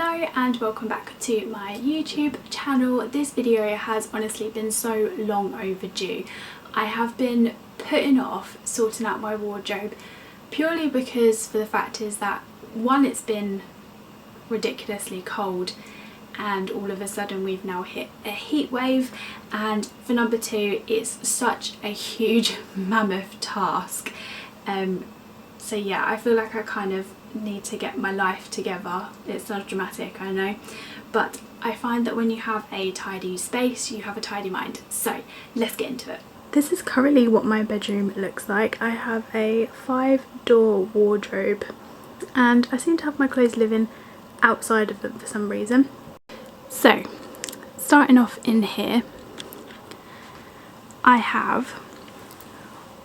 Hello and welcome back to my YouTube channel. This video has honestly been so long overdue. I have been putting off sorting out my wardrobe purely because for the fact is that one, it's been ridiculously cold and all of a sudden we've now hit a heat wave, and for number two, it's such a huge mammoth task. So yeah, I feel like I kind of need to get my life together. It's not dramatic, I know, but I find that when you have a tidy space, you have a tidy mind. So let's get into it. This is currently what my bedroom looks like. I have a 5-door wardrobe and I seem to have my clothes living outside of them for some reason. So starting off in here, I have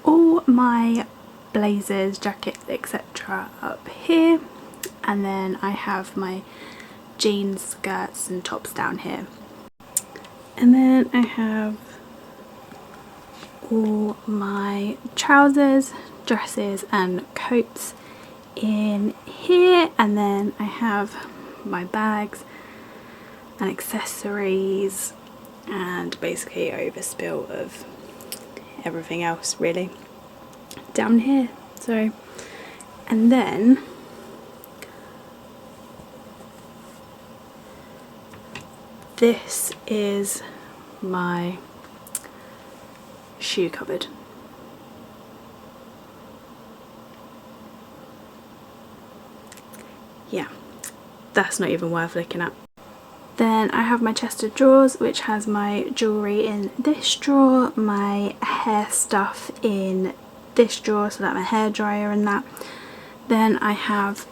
all my blazers, jackets, etc. up here, and then I have my jeans, skirts and tops down here, and then I have all my trousers, dresses and coats in here, and then I have my bags and accessories and basically overspill of everything else really down here. So, and then this is my shoe cupboard. Yeah, that's not even worth looking at. Then I have my chest of drawers, which has my jewellery in this drawer, my hair stuff in this drawer, so that my hair dryer and that. Then I have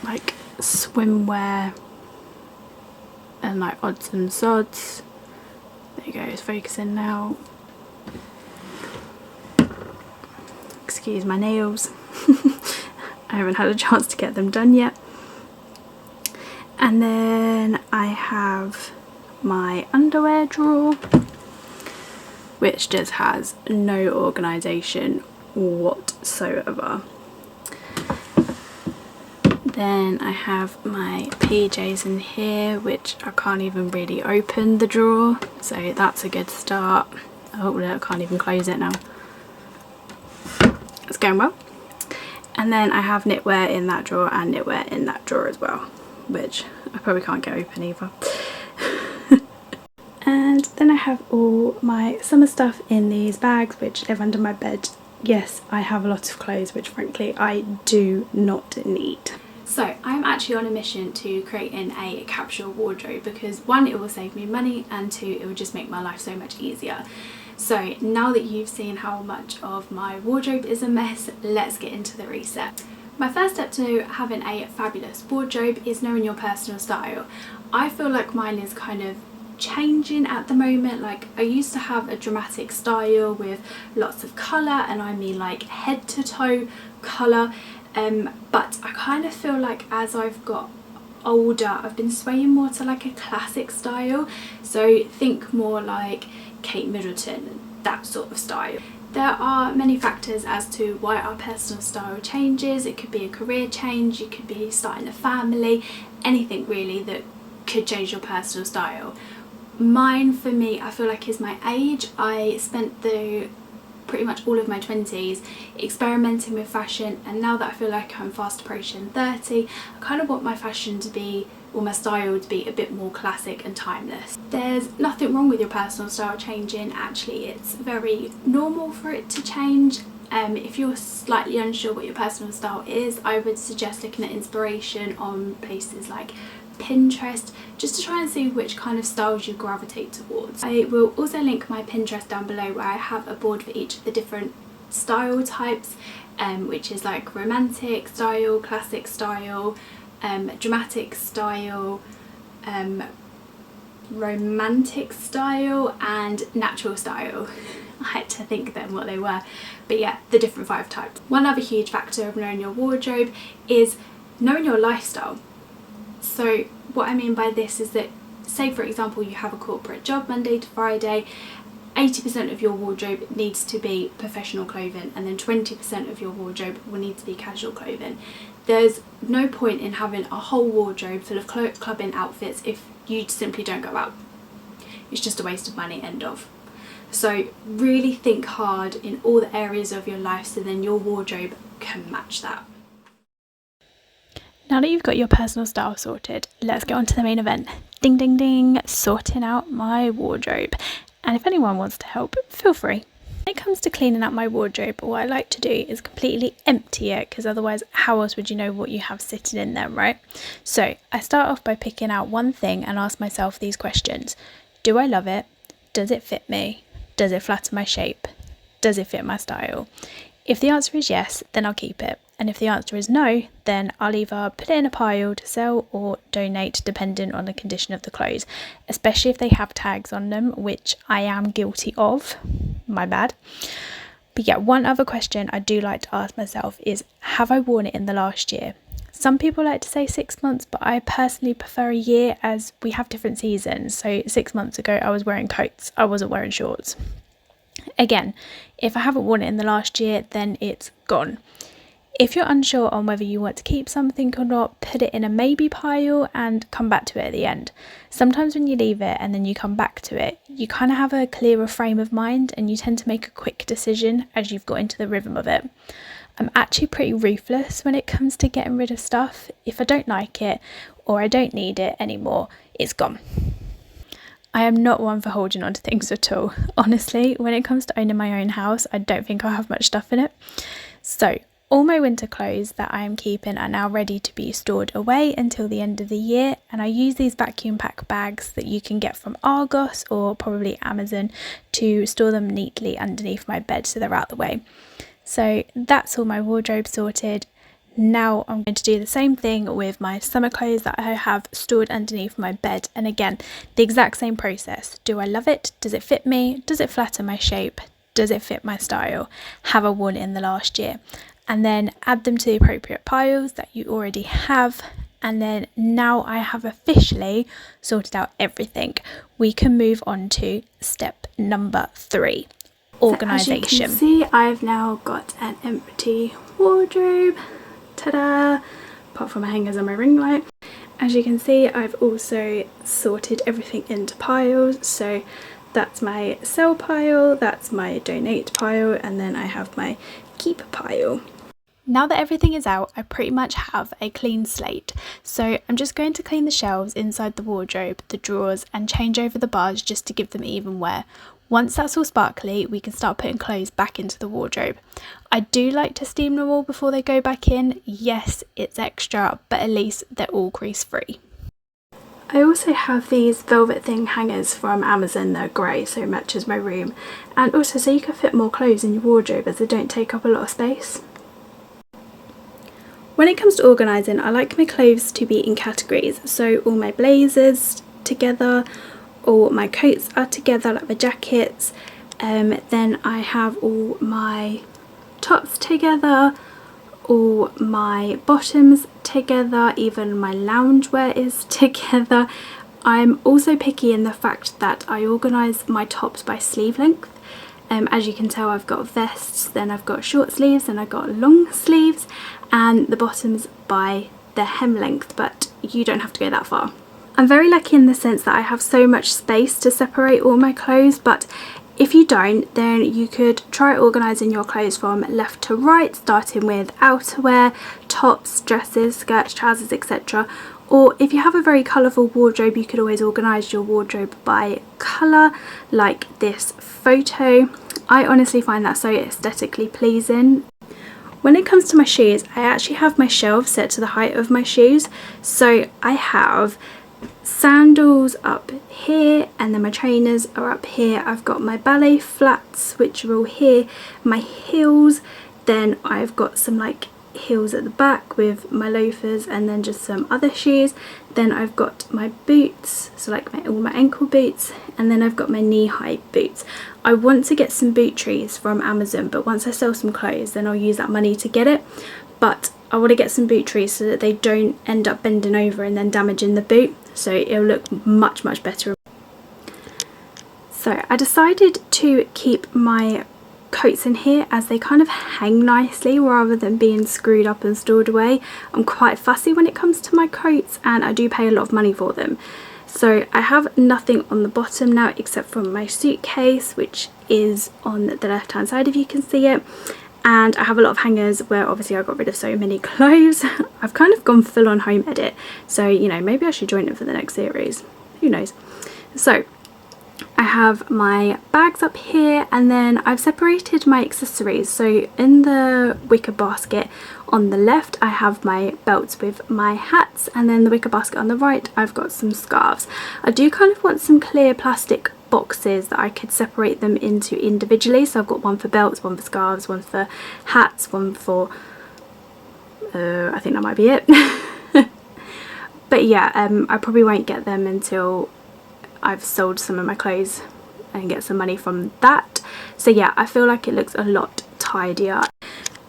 like swimwear and like odds and sods. There you go, it's focusing now. Excuse my nails. I haven't had a chance to get them done yet. And then I have my underwear drawer, which just has no organisation whatsoever. Then I have my PJs in here, which I can't even really open the drawer, so that's a good start. Oh no, I can't even close it now. It's going well. And then I have knitwear in that drawer and knitwear in that drawer as well, which I probably can't get open either. And then I have all my summer stuff in these bags which live under my bed. Yes, I have a lot of clothes which frankly I do not need. So I'm actually on a mission to creating a capsule wardrobe because one, it will save me money, and two, it will just make my life so much easier. So now that you've seen how much of my wardrobe is a mess, let's get into the reset. My first step to having a fabulous wardrobe is knowing your personal style. I feel like mine is kind of changing at the moment. Like, I used to have a dramatic style with lots of colour, and I mean like head to toe colour, but I kind of feel like as I've got older I've been swaying more to like a classic style, so think more like Kate Middleton, that sort of style. There are many factors as to why our personal style changes. It could be a career change, you could be starting a family, anything really that could change your personal style. Mine, for me, I feel like is my age. I spent pretty much all of my 20s experimenting with fashion, and now that I feel like I'm fast approaching 30, I kind of want my fashion to be, or my style to be, a bit more classic and timeless. There's nothing wrong with your personal style changing. Actually, it's very normal for it to change. If you're slightly unsure what your personal style is, I would suggest looking at inspiration on places like Pinterest, just to try and see which kind of styles you gravitate towards. I will also link my Pinterest down below, where I have a board for each of the different style types, which is like romantic style, classic style, dramatic style, romantic style and natural style. I had to think then what they were, but yeah, the different 5 types. One other huge factor of knowing your wardrobe is knowing your lifestyle. So what I mean by this is that, say for example you have a corporate job Monday to Friday, 80% of your wardrobe needs to be professional clothing, and then 20% of your wardrobe will need to be casual clothing. there's no point in having a whole wardrobe full of clubbing outfits if you simply don't go out. It's just a waste of money, end of. So really think hard in all the areas of your life so then your wardrobe can match that. Now that you've got your personal style sorted, let's get on to the main event. Ding ding ding, sorting out my wardrobe. And if anyone wants to help, feel free. When it comes to cleaning out my wardrobe, what I like to do is completely empty it, because otherwise how else would you know what you have sitting in them, right? So I start off by picking out one thing and ask myself these questions. Do I love it? Does it fit me? Does it flatter my shape? Does it fit my style? If the answer is yes, then I'll keep it. And if the answer is no, then I'll either put it in a pile to sell or donate, depending on the condition of the clothes, especially if they have tags on them, which I am guilty of. My bad. But yeah, one other question I do like to ask myself is, have I worn it in the last year? Some people like to say 6 months, but I personally prefer a year, as we have different seasons. So 6 months ago I was wearing coats, I wasn't wearing shorts. Again, if I haven't worn it in the last year, then it's gone. If you're unsure on whether you want to keep something or not, put it in a maybe pile and come back to it at the end. Sometimes when you leave it and then you come back to it, you kind of have a clearer frame of mind and you tend to make a quick decision as you've got into the rhythm of it. I'm actually pretty ruthless when it comes to getting rid of stuff. If I don't like it or I don't need it anymore, it's gone. I am not one for holding on to things at all. Honestly, when it comes to owning my own house, I don't think I'll have much stuff in it. So all my winter clothes that I am keeping are now ready to be stored away until the end of the year, and I use these vacuum pack bags that you can get from Argos or probably Amazon to store them neatly underneath my bed so they're out the way. So that's all my wardrobe sorted. Now I'm going to do the same thing with my summer clothes that I have stored underneath my bed, and again, the exact same process. Do I love it? Does it fit me? Does it flatter my shape? Does it fit my style? Have I worn it in the last year? And then add them to the appropriate piles that you already have. And then now I have officially sorted out everything. We can move on to step number 3, organisation. So as you can see, I've now got an empty wardrobe. Ta-da! Apart from my hangers and my ring light. As you can see, I've also sorted everything into piles. So that's my sell pile, that's my donate pile, and then I have my keep pile. Now that everything is out, I pretty much have a clean slate. So I'm just going to clean the shelves inside the wardrobe, the drawers, and change over the bars just to give them even wear. Once that's all sparkly, we can start putting clothes back into the wardrobe. I do like to steam them all before they go back in. Yes, it's extra, but at least they're all crease free. I also have these velvet thing hangers from Amazon. They're grey, so it matches my room. And also so you can fit more clothes in your wardrobe as they don't take up a lot of space. When it comes to organising, I like my clothes to be in categories. So all my blazers together, all my coats are together, like my jackets. Then I have all my tops together, all my bottoms together, even my loungewear is together. I'm also picky in the fact that I organise my tops by sleeve length. As you can tell, I've got vests, then I've got short sleeves, and I've got long sleeves, and the bottoms by the hem length, but you don't have to go that far. I'm very lucky in the sense that I have so much space to separate all my clothes, but if you don't, then you could try organising your clothes from left to right, starting with outerwear, tops, dresses, skirts, trousers, etc. Or if you have a very colourful wardrobe, you could always organise your wardrobe by colour, like this photo. I honestly find that so aesthetically pleasing. When it comes to my shoes, I actually have my shelves set to the height of my shoes. So I have sandals up here, and then my trainers are up here. I've got my ballet flats, which are all here, my heels, then I've got some like heels at the back with my loafers, and then just some other shoes. Then I've got my boots, so like all my ankle boots, and then I've got my knee-high boots. I want to get some boot trees from Amazon, but once I sell some clothes, then I'll use that money to get it. But I want to get some boot trees so that they don't end up bending over and then damaging the boot, so it'll look much better. So I decided to keep my coats in here, as they kind of hang nicely rather than being screwed up and stored away. I'm quite fussy when it comes to my coats, and I do pay a lot of money for them. So I have nothing on the bottom now except for my suitcase, which is on the left hand side if you can see it. And I have a lot of hangers where obviously I got rid of so many clothes. I've kind of gone full on home edit, so you know, maybe I should join it for the next series, who knows. So I have my bags up here, and then I've separated my accessories. So in the wicker basket on the left I have my belts with my hats, and then the wicker basket on the right I've got some scarves. I do kind of want some clear plastic boxes that I could separate them into individually. So I've got one for belts, one for scarves, one for hats, one for I think that might be it. But yeah, I probably won't get them until I've sold some of my clothes and get some money from that. So yeah, I feel like it looks a lot tidier.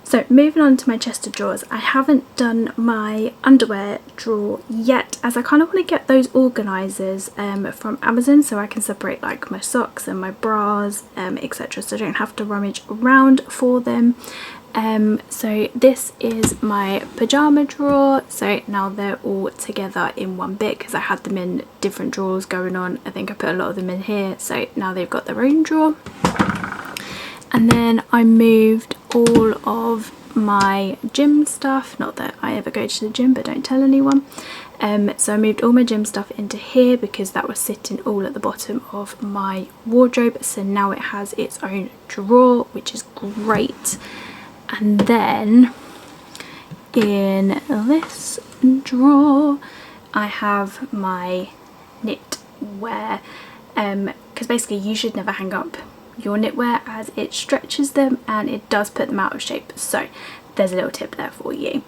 So moving on to my chest of drawers, I haven't done my underwear drawer yet, as I kind of want to get those organisers from Amazon, so I can separate like my socks and my bras, etc., so I don't have to rummage around for them. So this is my pyjama drawer. So now they're all together in one bit because I had them in different drawers going on. I think I put a lot of them in here, so now they've got their own drawer. And then I moved all of my gym stuff, not that I ever go to the gym, but don't tell anyone. So I moved all my gym stuff into here because that was sitting all at the bottom of my wardrobe, so now it has its own drawer, which is great. And then in this drawer I have my knitwear, because basically you should never hang up your knitwear as it stretches them and it does put them out of shape, so there's a little tip there for you.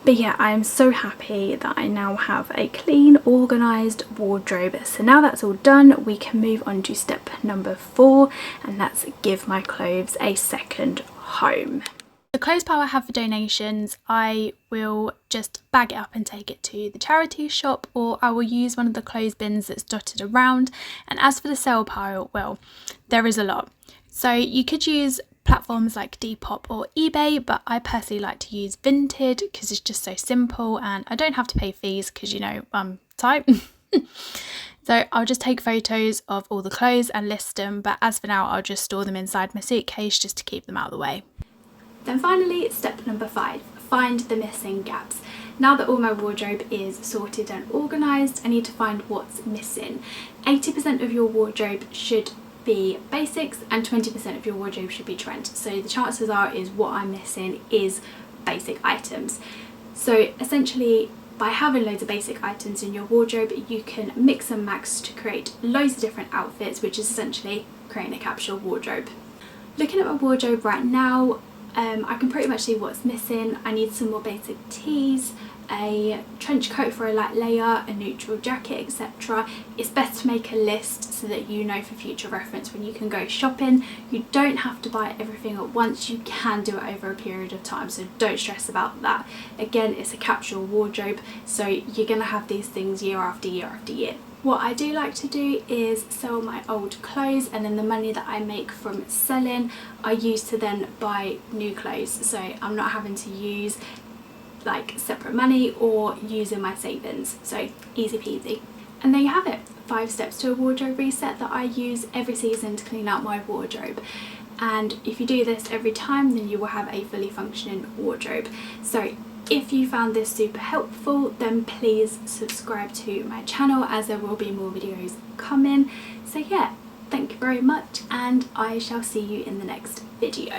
But yeah, I am so happy that I now have a clean, organised wardrobe. So now that's all done, we can move on to step number 4, and that's give my clothes a second home. The clothes pile I have for donations, I will just bag it up and take it to the charity shop, or I will use one of the clothes bins that's dotted around. And as for the sale pile, well, there is a lot. So you could use platforms like Depop or eBay, but I personally like to use Vinted because it's just so simple and I don't have to pay fees because, you know, I'm tight. So I'll just take photos of all the clothes and list them, but as for now I'll just store them inside my suitcase just to keep them out of the way. Then finally, step number 5, find the missing gaps. Now that all my wardrobe is sorted and organised, I need to find what's missing. 80% of your wardrobe should be basics and 20% of your wardrobe should be trend. So the chances are is what I'm missing is basic items. So essentially, by having loads of basic items in your wardrobe, you can mix and match to create loads of different outfits, which is essentially creating a capsule wardrobe. Looking at my wardrobe right now, I can pretty much see what's missing. I need some more basic tees, a trench coat for a light layer, a neutral jacket, etc. It's best to make a list so that you know for future reference when you can go shopping. You don't have to buy everything at once, you can do it over a period of time, so don't stress about that. Again, it's a capsule wardrobe, so you're going to have these things year after year after year. What I do like to do is sell my old clothes, and then the money that I make from selling I use to then buy new clothes, so I'm not having to use like separate money or using my savings, so easy peasy. And there you have it, 5 steps to a wardrobe reset that I use every season to clean out my wardrobe. And if you do this every time, then you will have a fully functioning wardrobe. So if you found this super helpful, then please subscribe to my channel as there will be more videos coming. So yeah, thank you very much and I shall see you in the next video.